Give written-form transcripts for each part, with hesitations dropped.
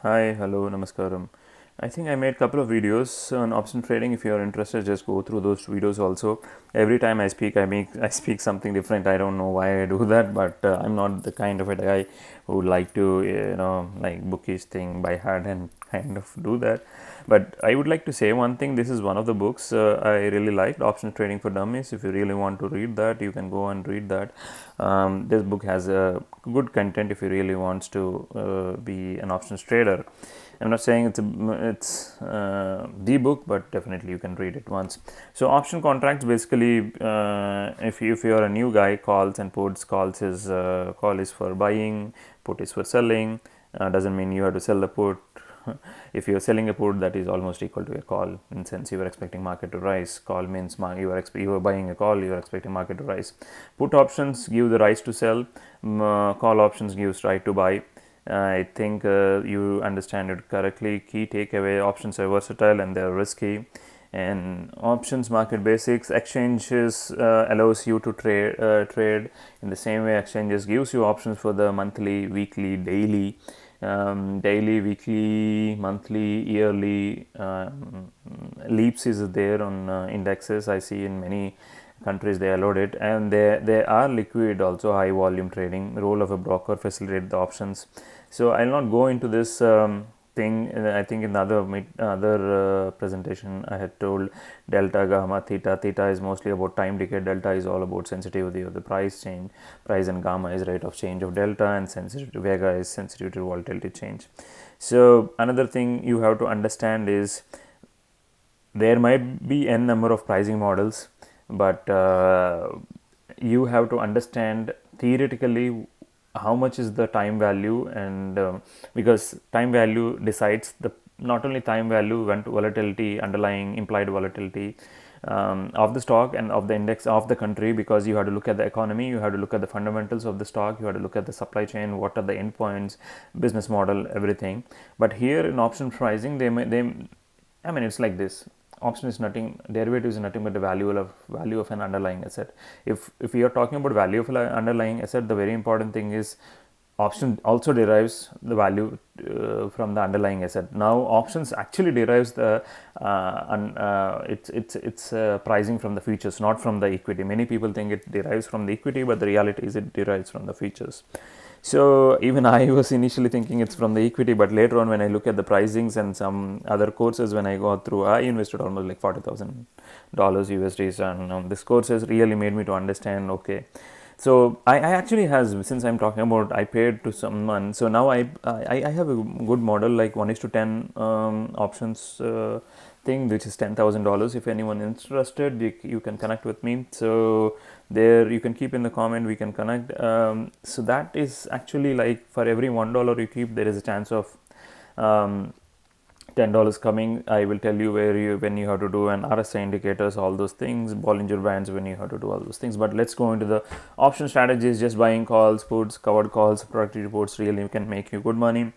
Hi, hello, namaskaram. I think I made a couple of videos on option trading. If you are interested, just go through those videos also. Every time I speak, I speak something different. I don't know why I do that, but I'm not the kind of a guy who like to like bookish thing by heart and kind of do that. But I would like to say one thing. This is one of the books I really liked, Option Trading for Dummies. If you really want to read that, you can go and read that. This book has a good content if you really wants to be an options trader. I'm not saying it's the book, but definitely you can read it once. So option contracts basically, if you are a new guy, calls and puts. Call is for buying, put is for selling. Doesn't mean you have to sell the put. If you are selling a put, that is almost equal to a call. In sense, you are expecting market to rise. Call means you are buying a call. You are expecting market to rise. Put options give the right to sell. Call options gives right to buy. I think you understand it correctly. Key takeaway: options are versatile and they are risky. And options market basics: exchanges allows you to trade in the same way exchanges gives you options for the monthly, weekly, daily, weekly, monthly, yearly. Leaps is there on indexes. I see in many countries they allowed it, and they are liquid also. High volume trading, role of a broker, facilitate the options. So I'll not go into this thing. I think in the other presentation I had told delta, gamma, theta. Theta is mostly about time decay. Delta is all about sensitivity of the price change. Price and gamma is rate of change of delta, and sensitivity vega is sensitivity to volatility change. So another thing you have to understand is there might be n number of pricing models, but you have to understand theoretically how much is the time value, and because time value decides the not only time value, volatility, underlying implied volatility of the stock and of the index of the country, because you have to look at the economy, you have to look at the fundamentals of the stock, you have to look at the supply chain, what are the endpoints, business model, everything. But here in option pricing, I mean, it's like this. Option is nothing, derivative is nothing but the value of an underlying asset. If we are talking about value of an underlying asset, the very important thing is option also derives the value from the underlying asset. Now options actually derives the it's pricing from the futures, not from the equity. Many people think it derives from the equity, but the reality is it derives from the futures. So even I was initially thinking it's from the equity, but later on when I look at the pricings and some other courses, when I go through, I invested almost like $40,000 USDs, and this course has really made me to understand. Okay, so I actually has, since I'm talking about I paid to someone, so now I have a good model like 1:10 options thing, which is $10,000. If anyone interested, you can connect with me. So there you can keep in the comment, we can connect. So that is actually like for every $1 you keep, there is a chance of $10 coming. I will tell you when you have to do an RSI indicators, all those things, Bollinger Bands, when you have to do all those things. But let's go into the option strategies. Just buying calls, puts, covered calls, productivity reports really can make you good money.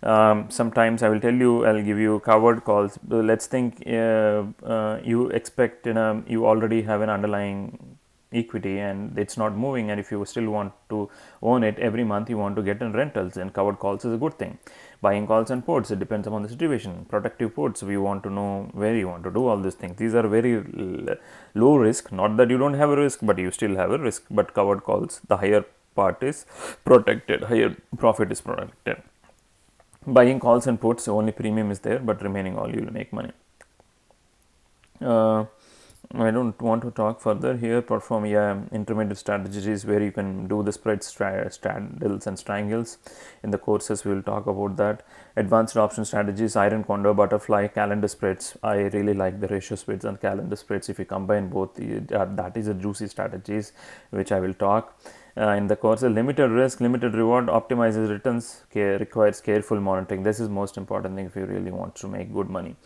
Sometimes I will tell you, I'll give you covered calls. Let's think you expect you already have an underlying equity and it's not moving, and if you still want to own it every month, you want to get in rentals, and covered calls is a good thing. Buying calls and puts, it depends upon the situation. Protective puts, we want to know where you want to do all these things. These are very low risk, not that you don't have a risk, but you still have a risk. But covered calls, the higher part is protected, higher profit is protected. Buying calls and puts, only premium is there, but remaining all you will make money. I don't want to talk further here. Perform intermediate strategies where you can do the spread straddles and strangles. In the courses we will talk about that. Advanced option strategies, iron condor, butterfly, calendar spreads. I really like the ratio spreads and calendar spreads. If you combine both, that is a juicy strategies which I will talk. In the course, limited risk, limited reward, optimizes returns, requires careful monitoring. This is most important thing if you really want to make good money.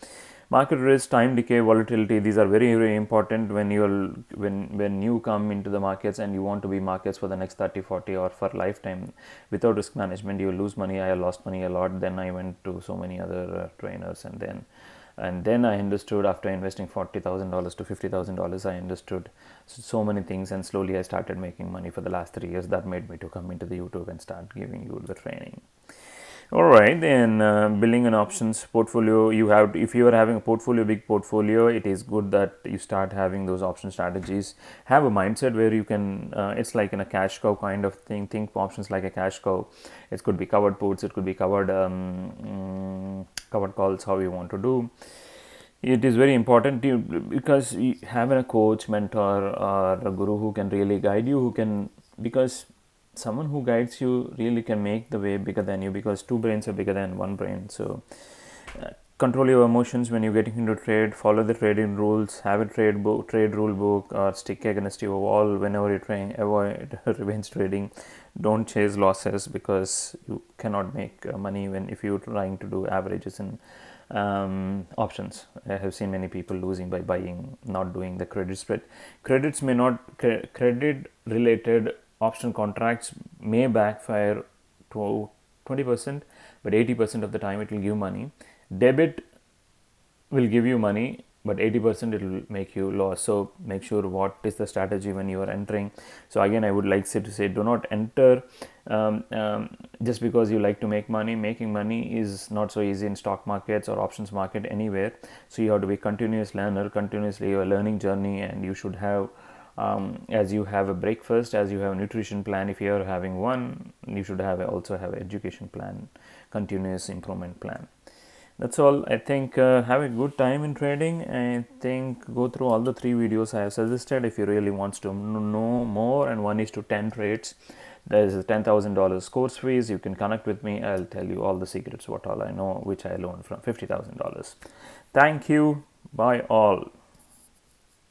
Market risk, time decay, volatility, these are very, very important when you come into the markets and you want to be markets for the next 30, 40 or for lifetime. Without risk management, you lose money. I lost money a lot. Then I went to so many other trainers, and then I understood, after investing $40,000 to $50,000, I understood so many things, and slowly I started making money for the last 3 years. That made me to come into the YouTube and start giving you the training. All right, then building an options portfolio, you have if you are having a portfolio, big portfolio, it is good that you start having those option strategies. Have a mindset where you can. It's like in a cash cow kind of thing. Think options like a cash cow. It could be covered puts. It could be covered calls. How you want to do. It is very important to, because you having a coach, mentor, or a guru who can really guide you, who can, because someone who guides you really can make the way bigger than you, because two brains are bigger than one brain. So control your emotions when you're getting into trade, follow the trading rules, have a trade rule book, or stick against your wall whenever you're trying. Avoid revenge trading. Don't chase losses, because you cannot make money when if you're trying to do averages in options. I have seen many people losing by buying, not doing the credit spread. Credits may not credit related option contracts may backfire to 20%, but 80% of the time it will give money. Debit will give you money, but 80% it will make you loss. So make sure what is the strategy when you are entering. So again, I would like to say, do not enter just because you like to make money. Making money is not so easy in stock markets or options market anywhere. So you have to be continuous learner, continuously your learning journey, and you should have as you have a breakfast, as you have a nutrition plan, if you are having one, you should have also have an education plan, continuous improvement plan. That's all. I think have a good time in trading. I think go through all the three videos I have suggested if you really wants to know more. And 1:10 trades. There is a $10,000 course fees. You can connect with me. I'll tell you all the secrets what all I know, which I learned from $50,000. Thank you. Bye all.